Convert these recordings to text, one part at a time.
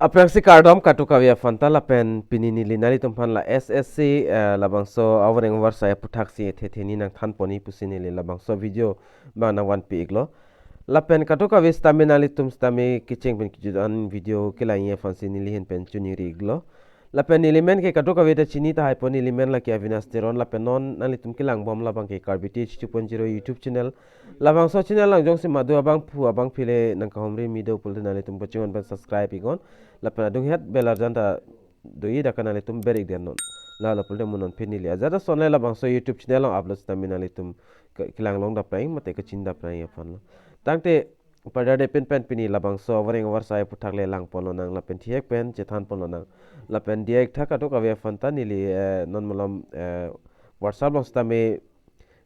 Aprangsi kardom katukawia fanta lapen pinini linari tumpan la SSC labangso awreng AWARSAI APHUTHAK si thetheni nang than poni pusini li labangso video ba na wan pi iglo lapen katukawi stamina li tum stami kicheng pen kijudan video kilaiye fansi nili hen pen chuni ri iglo lapen element ke katukawi ta chini ta hypon element la kia vinasteron lapen non nali tum kilang bom labang ke karbiti 2.0 YouTube channel labangso channel lang jong si madu abang pu abang pile nang kahomri mido pul nali tum pochingon pen subscribe igon lapen adung het belar janta doi da kanali tum berik den non la pul de munon penili azada sonle labangso YouTube channel lang upload stamina li tum kilang long da prang mate ka chin da prang ya fan tangte pada de pen pini labangso wareng AWARSAI APHUTHAK le lang pono nang lapen thiek pen chethan pono nang lapen diek thaka to kawe fanta nili non malam WhatsApp long stame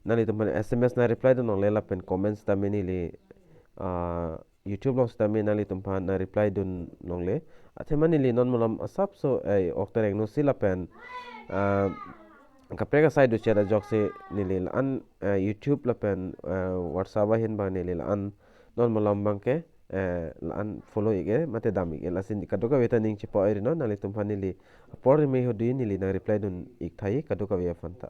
nali to SMS na reply do nong le lapen comments stame nili YouTube long stame nali to na reply dun nong le athema nili non malam asap so oktereng no sila pen kaprega side du chera jokse nili an YouTube lapen WhatsApp hin ba nili an non malam bangke an follow ige mate dami ge lasin kadoka weta ning chipo iri no nali tumphani li por me hodi nili na reply dun ik thai kadoka we fanta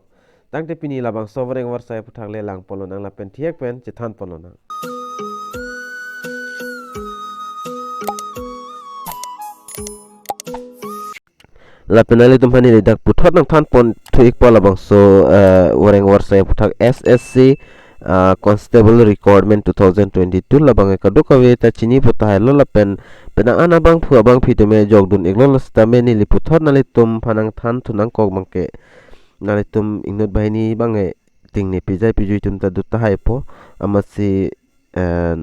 tangte pini labang sovereign AWARSAI APHUTHAK le lang polo nang la pen thiek pen chithan polo nang la penali tumphani li dak puthot nang than pon thuik pol labang so wareng AWARSAI APHUTHAK SSC Constable Recruitment 2022 labang kaduka we ta chini puta hello la pen penang ana bang phu abang phi teme jogdun iglo stame ni liputhot nali tum phanang than thunang kok bangke nali tum ingnut bahini bange tingni pijai pijui tum ta dutta haipo amasi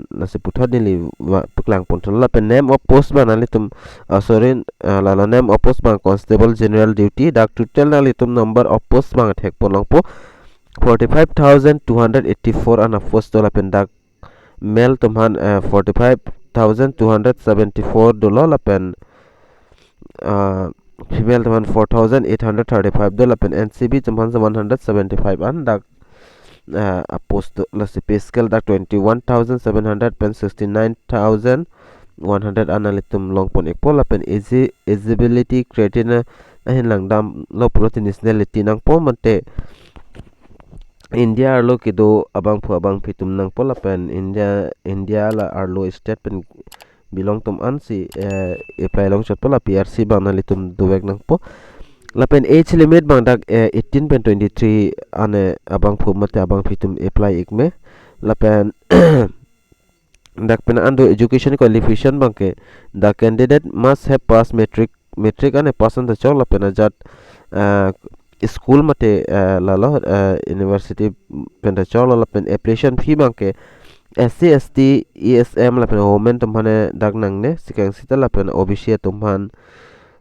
nasi puthot ni li paklang ponthol la pen name of post ba nali tum sorry la name of post bang Constable General Duty dak total nali tum number of post bang thek ponlang po 45,284 ana $4 pendak male tumhan 45,274 dollar la pen female tumhan 4,835 dollar pen NCB tumhan 175 an dak post la si pay scale dak 21,700 pen 69,100 ana litum long pon ekpo la pen eligibility criteria ahin lang dam lo protein nationality nang po mate India arlo kido abang pitum nang pola pen India la arlo state pen belong tum ansi apply long shot pola PRC bang nali tum duwek nang po la pen age limit bang dak 18 pen 23 ane abang mate abang pitum apply ikme la pen dak pen ando education qualification bang ke the candidate must have passed metric ane pass on the chok la pen ajat school mate lalo university penda cholo la pen application fee bangke SC ST ESM la pen women tumhane dagnang ne sikang sita la pen OBC tumhan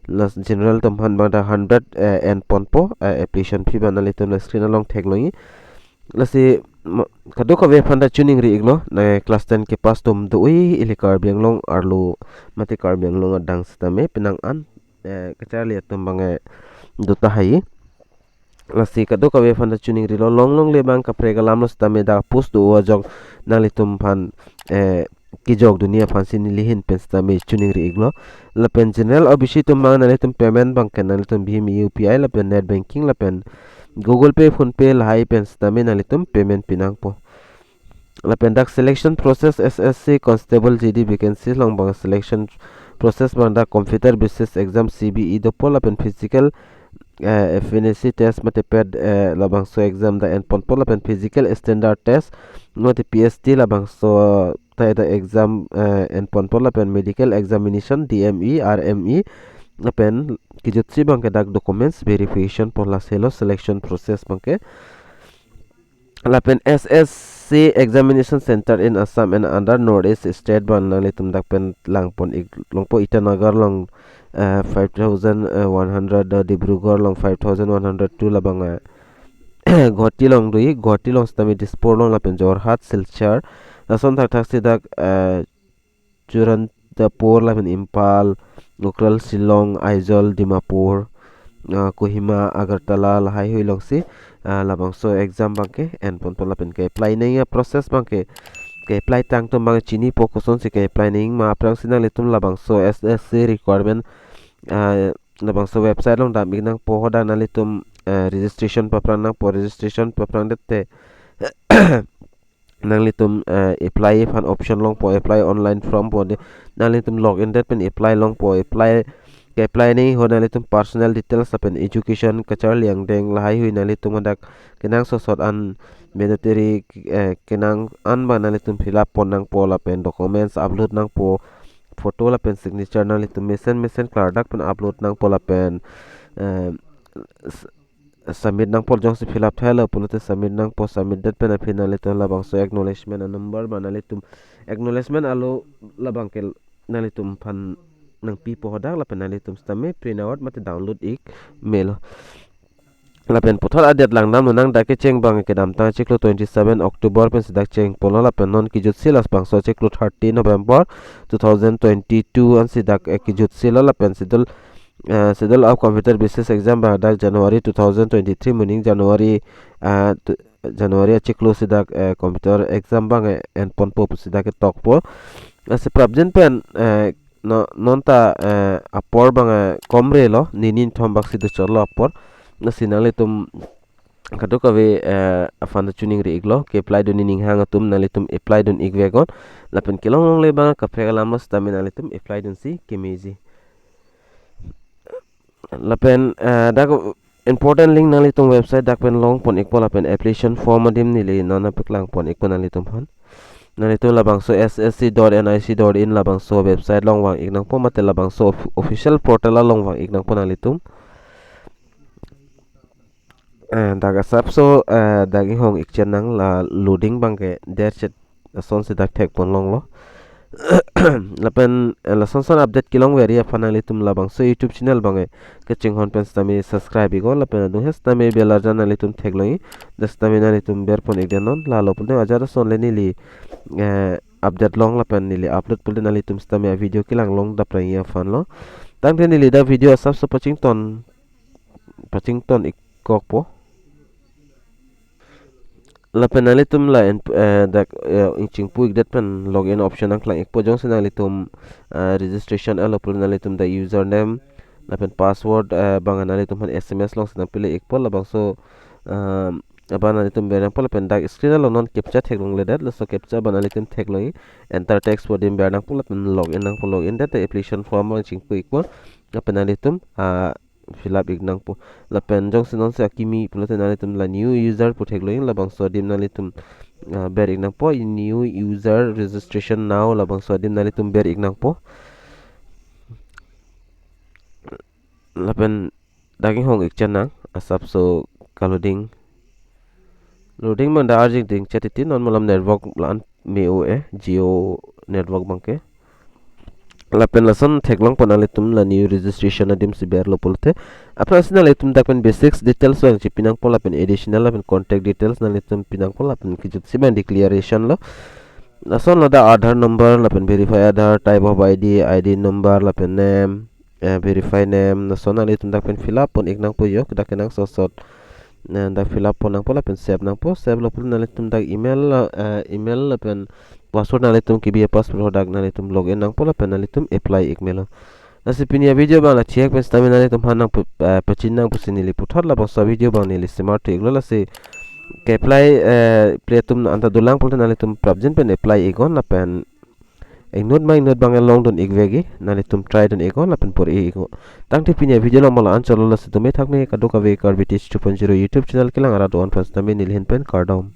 las general tumhan bangda 100 and ponpo application fee banali tum la screen along tagloyi lasi kaduka we phanda tuning ri iglo na class 10 ke pass tum doi ilikar bianglong arlo mate kar bianglong adang stame pinang an kachali tum bange duta hai lasi kaduka we phanda tuning ri long le bang kaprega lamlo stame da post do jog nali tum phan ki jog dunia fansi ni lihin pen stame tuning ri iglo la pen general obisi tum bang nali tum payment bang ken nali tum bhim UPI la pen net banking la pen Google Pay phone pay la hai pen stame nali tum payment pinang po la pen dak selection process SSC Constable GD vacancy long bang selection process bang da computer basis exam CBE do pola pen physical FNC test mate ped labang so exam da en pon pola pen physical standard test mate PST labang so ta da exam en pon pola pen medical examination DME RME la pen kijutsi bang ke dak documents verification pola selo selection process bang ke la pen SSC examination center in Assam and under Northeast state ban la tum dak pen lang pon longpo Itanagar long 5,100 Dibrugarh long 5,102 labang Guwahati long dui Guwahati long stami Dispur long la pen Jorhat Silchar lason thak sidak Churantapur la pen Impal Ukral Shillong Aizawl Dimapur Kohima Agartala la hai hui long si labang so exam bangke en pon la pen ke apply nei process bangke ke apply tang to mang chini po koson si ke apply ning ma aprang sinang litum labangso SSC requirement labangso website long dam nang po hoda na litum registration paprang nang po registration paprang dette nang litum apply fan option long po apply online form po de nang litum login det pen apply long po apply ke apply ni hoda litum personal details apen education kachar liang deng lahai hui na litum dak kenang sosot an mandatory kenang an ba na litum fill up pon nang po la pen documents upload nang po photo la pen signature nang litum mesen kardak pen upload nang po la pen submit nang por jong se fill up thela pulote submit nang po submit dat pen aphin na litum labang so acknowledgement a number ba na litum acknowledgement alo labang kel na litum phan nang pi po hodak la pen na litum stame print out mate download ik mail la pen pothor adet lang nam nang da ke cheng bang ke dam ta cheklo 27 october pen sidak cheng polo la pen non ki jut silas bang so cheklo 30 november 2022 an sidak ki jut sila la pen sidol of computer basis exam ba dak January 2023 muning January cheklo sidak computer exam bang en pon po sidak tok po se prabjen pen no nonta apor bang komre lo ninin thombak sidu chorlo apor na sinale tum kado kawe afan tuning ri iglo ke apply don ning hanga tum nale tum apply don igvegon lapen kilong le bang ka phegalam stamina le tum apply don si kemezi lapen dak important link nale tum website dak pen long pon ikpol lapen application form adim nile nona paklang pon ikpon nale tum phon nale tum labangso ssc.nic.in labangso website long wang ignang po mate labangso official portal long wang ignang po nale tum daga sapso dagi hong ikchen nang la loading bangke der chet son se dak tek pon long lo lapen la son update kilong weri fanali tum la bang so YouTube channel bange ke ching hon pen stami subscribe go lapen du hes stami bela jana li tum thek loi dastami na li tum ber pon igdenon la lo pun ajar son le ni li update long lapen ni li upload pul na li tum stami video kilang long da pra fan lo tang ni li da video sap so paching ton ikok po la penali tum la dak inching puik dat pen login option ang klang ikpo jong sinali tum registration alo pulnali tum da username la pen password banganali tum han sms long sinang pili ikpo la bang so abanali tum berang pol pen dak screen alo non captcha thek long le dat la so captcha banali tum thek loi enter text for dim berang pol pen login nang pol login dat application form ang ching puik po la penali tum fill up ignang po la pen jong sinon se akimi pulote nali tum la new user po thek loin la bang so dim nali tum ber ignang po new user registration now la bang so dim nali tum ber ignang po la pen daging hong ikchan nang asap so kaloding loading man da arjing ding chatitin non malam network lan meo geo network bangke lapen lason theklong panali tum la new registration adim si ber lo polte apna sina le tum dakpen basics details wang chi pinang pol lapen additional lapen contact details na le tum pinang pol lapen kijut siban declaration lo lason lo da aadhar number lapen verify aadhar type of id number lapen name verify name lason le tum dakpen fill up pon iknang po yok dakenang sosot dak fill up pon nang pol lapen save nang po save lo pol na le tum dak email lapen password na litum kibiya password hodak na litum login nang pola pen na litum apply ikmelo nasi pinia video bang la check pen stami na litum hanang pachin nang pusini li puthar la bang so video bang ni li smart to iglo la se ke apply play tum anta dulang pol na litum prabjen pen apply igon la pen ignod bang long don igvegi na litum try don igon la pen por igo tang te pinia video la mala anchalo la se tume thakme kadoka ve kar british 2.0 YouTube channel kilang ara don pas stami nil hen pen kardom